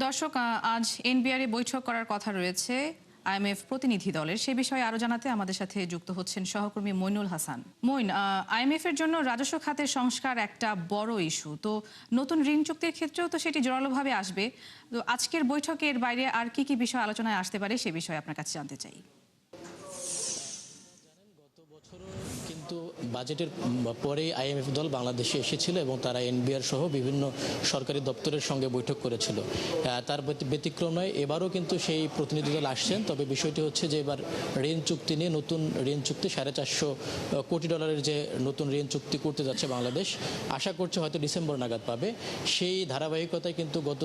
দর্শক, আজ এনবিআরে বৈঠক করার কথা রয়েছে আইএমএফ প্রতিনিধি দলের। সে বিষয়ে আরো জানাতে আমাদের সাথে যুক্ত হচ্ছেন সহকর্মী মইনুল হাসান। মইন, আইএমএফ এর জন্য রাজস্ব খাতের সংস্কার একটা বড় ইস্যু। তো নতুন ঋণ চুক্তির ক্ষেত্রেও তো সেটি জোরালোভাবে আসবে। তো আজকের বৈঠকের বাইরে আর কি কি বিষয় আলোচনায় আসতে পারে সে বিষয়ে আপনার কাছে জানতে চাই। কিন্তু বাজেটের পরেই আইএমএফ দল বাংলাদেশে এসেছিল এবং তারা এনবিআর সহ বিভিন্ন সরকারি দপ্তরের সঙ্গে বৈঠক করেছিল। তার ব্যতিক্রম নয়, এবারও কিন্তু সেই প্রতিনিধি দল আসছেন। তবে বিষয়টি হচ্ছে যে এবার ঋণ চুক্তি নিয়ে নতুন ঋণ চুক্তি $450 কোটি যে নতুন ঋণ চুক্তি করতে যাচ্ছে বাংলাদেশ, আশা করছে হয়তো ডিসেম্বর নাগাদ পাবে। সেই ধারাবাহিকতায় কিন্তু গত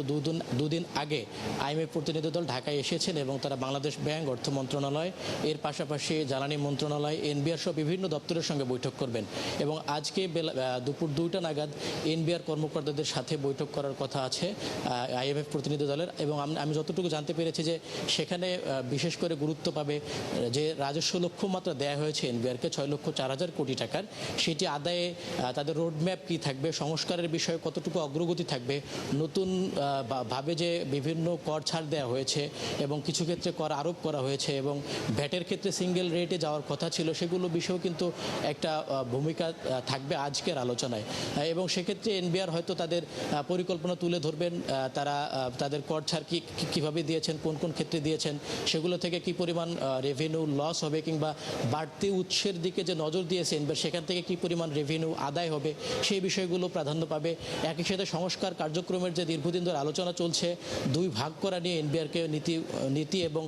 দুদিন আগে আইএমএফ প্রতিনিধি দল ঢাকায় এসেছেন এবং তারা বাংলাদেশ ব্যাংক, অর্থ মন্ত্রণালয়, এর পাশাপাশি জ্বালানি মন্ত্রণালয়, এনবিআর সহ বিভিন্ন দপ্তরের সঙ্গে বৈঠক করবেন এবং আজকে দুপুর 2টা নাগাদ এনবিআর কর্মকর্তাদের সাথে বৈঠক করার কথা আছে আইএমএফ প্রতিনিধি দলের। এবং আমি যতটুকু জানতে পেরেছি যে সেখানে বিশেষ করে গুরুত্ব পাবে যে রাজস্ব লক্ষ্যমাত্রা দেওয়া হয়েছে এনবিআরকে $6,04,000 কোটি টাকার, সেটি আদায়ে তাদের রোডম্যাপ কী থাকবে, সংস্কারের বিষয়ে কতটুকু অগ্রগতি থাকবে, নতুন ভাবে যে বিভিন্ন কর ছাড় দেওয়া হয়েছে এবং কিছু ক্ষেত্রে কর আরোপ করা হয়েছে এবং ভ্যাটের ক্ষেত্রে সিঙ্গেল রেটে যাওয়ার কথা ছিল, সেগুলো বিষয়েও কিন্তু একটা ভূমিকা থাকবে আজকের আলোচনায়। এবং সেক্ষেত্রে এনবিআর হয়তো তাদের পরিকল্পনা তুলে ধরবেন, তারা তাদের কর ছাড় কীভাবে দিয়েছেন, কোন কোন ক্ষেত্রে দিয়েছেন, সেগুলো থেকে কি পরিমাণ রেভিনিউ লস হবে কিংবা বাড়তি উৎসের দিকে যে নজর দিয়েছে এনবিআর সেখান থেকে কি পরিমাণ রেভিনিউ আদায় হবে, সেই বিষয়গুলো প্রাধান্য পাবে। একই সাথে সংস্কার কার্যক্রমের যে দীর্ঘদিন ধরে আলোচনা চলছে, দুই ভাগ করা নিয়ে এনবিআরকে নীতি এবং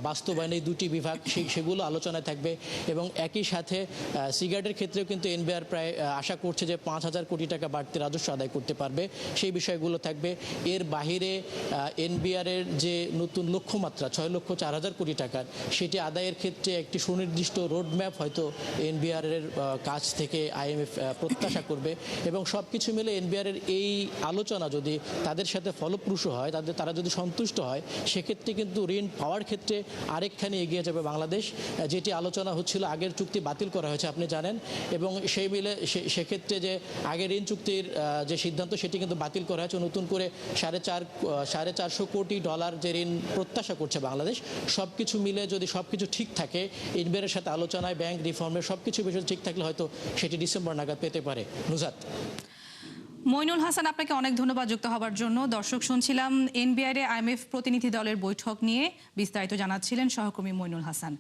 বাস্তবায়নের দুটি বিভাগ, সেগুলো আলোচনায় থাকবে। এবং একই সাথে সিগারেটের ক্ষেত্রেও কিন্তু এনবিআর প্রায় আশা করছে যে $5,000 কোটি বাড়তি রাজস্ব আদায় করতে পারবে, সেই বিষয়গুলো থাকবে। এর বাহিরে এনবিআরের যে নতুন লক্ষ্যমাত্রা $6,04,000 কোটি টাকার, সেটি আদায়ের ক্ষেত্রে একটি সুনির্দিষ্ট রোডম্যাপ হয়তো এনবিআরের কাছ থেকে আইএমএফ প্রত্যাশা করবে। এবং সব কিছু মিলে এনবিআরের এই আলোচনা যদি তাদের সাথে ফলপ্রসূ হয়, তারা যদি সন্তুষ্ট হয়, সেক্ষেত্রে কিন্তু ঋণ পাওয়ার ক্ষেত্রে আরেকখানি এগিয়ে যাবে বাংলাদেশ। যেটি আলোচনা হচ্ছিল, আগের চুক্তি বাতিল করা হয়েছে আপনি জানেন, এবং সেই মিলে সেক্ষেত্রে যে আগের ঋণ চুক্তির যে সিদ্ধান্ত সেটি কিন্তু বাতিল করা হয়েছে। নতুন করে $450 কোটি যে ঋণ প্রত্যাশা করছে বাংলাদেশ, সব কিছু মিলে যদি সব কিছু ঠিক থাকে, এনবিআরের সাথে আলোচনায় ব্যাংক রিফর্মের সব কিছু বিষয় ঠিক থাকলে হয়তো সেটি ডিসেম্বর নাগাদ পেতে পারে। নুজাত। মইনুল হাসান, আপনাকে অনেক ধন্যবাদ যুক্ত হবার জন্য। দর্শক, শুনছিলাম এনবিআরে আইএমএফ প্রতিনিধি দলের বৈঠক নিয়ে বিস্তারিত জানাচ্ছিলেন সহকর্মী মইনুল হাসান।